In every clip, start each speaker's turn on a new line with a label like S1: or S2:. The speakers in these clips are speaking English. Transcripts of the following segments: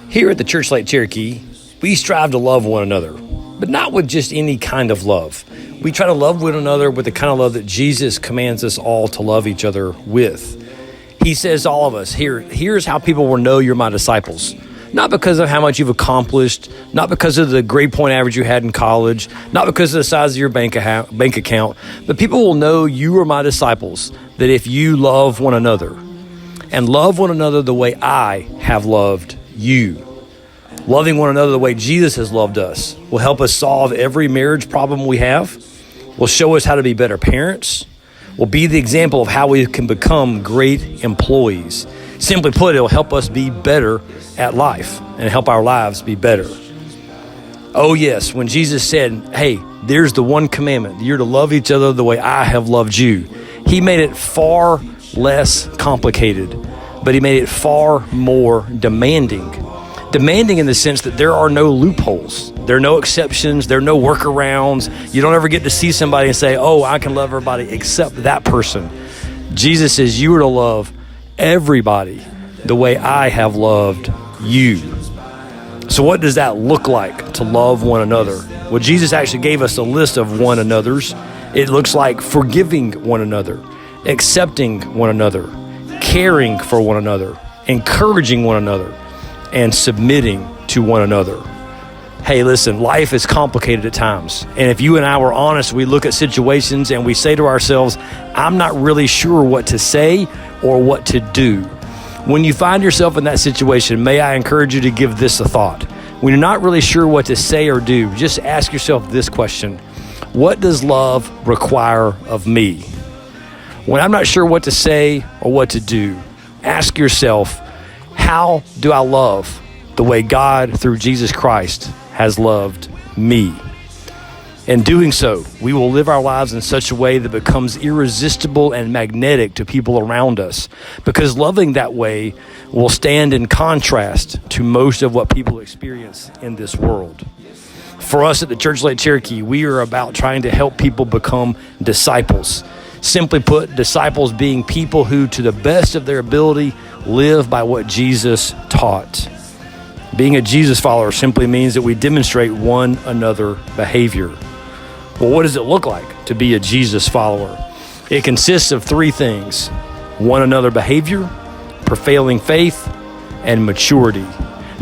S1: Here at the Church Lake Cherokee, we strive to love one another, but not with just any kind of love. We try to love one another with the kind of love that Jesus commands us all to love each other with. He says to all of us, here's how people will know you're my disciples. Not because of how much you've accomplished, not because of the grade point average you had in college, not because of the size of your bank account, but people will know you are my disciples, that if you love one another, and love one another the way I have loved you. Loving one another the way Jesus has loved us will help us solve every marriage problem we have, will show us how to be better parents, will be the example of how we can become great employees. Simply put, it'll help us be better at life and help our lives be better. Oh yes, when Jesus said, hey, there's the one commandment, you're to love each other the way I have loved you. He made it far less complicated, but he made it far more demanding. Demanding in the sense that there are no loopholes. There are no exceptions. There are no workarounds. You don't ever get to see somebody and say, oh, I can love everybody except that person. Jesus says you are to love everybody the way I have loved you. So what does that look like to love one another? Well, Jesus actually gave us a list of one another's. It looks like forgiving one another, accepting one another, caring for one another, encouraging one another, and submitting to one another. Hey, listen, life is complicated at times. And if you and I were honest, we look at situations and we say to ourselves, I'm not really sure what to say or what to do. When you find yourself in that situation, may I encourage you to give this a thought. When you're not really sure what to say or do, just ask yourself this question. What does love require of me? When I'm not sure what to say or what to do, ask yourself, how do I love the way God, through Jesus Christ, has loved me? In doing so, we will live our lives in such a way that becomes irresistible and magnetic to people around us, because loving that way will stand in contrast to most of what people experience in this world. For us at the Church Lake Cherokee, we are about trying to help people become disciples. Simply put, disciples being people who, to the best of their ability, live by what Jesus taught. Being a Jesus follower simply means that we demonstrate one another behavior. Well, what does it look like to be a Jesus follower? It consists of three things: one another behavior, prevailing faith, and maturity.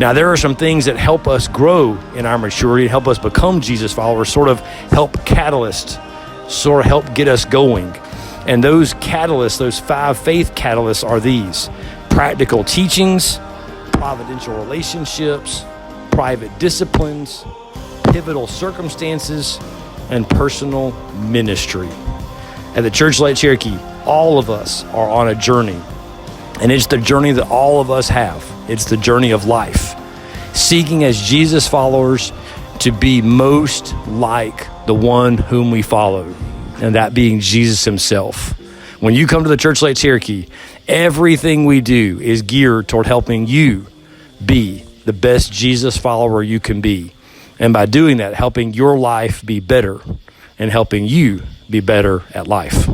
S1: Now, there are some things that help us grow in our maturity and help us become Jesus followers, sort of help get us going. And those catalysts, those 5 faith catalysts are these: practical teachings, providential relationships, private disciplines, pivotal circumstances, and personal ministry. At the Church Lake Cherokee, all of us are on a journey, and it's the journey that all of us have. It's the journey of life, seeking as Jesus followers to be most like the one whom we follow, and that being Jesus himself. When you come to the Church Lake Cherokee, everything we do is geared toward helping you be the best Jesus follower you can be. And by doing that, helping your life be better and helping you be better at life.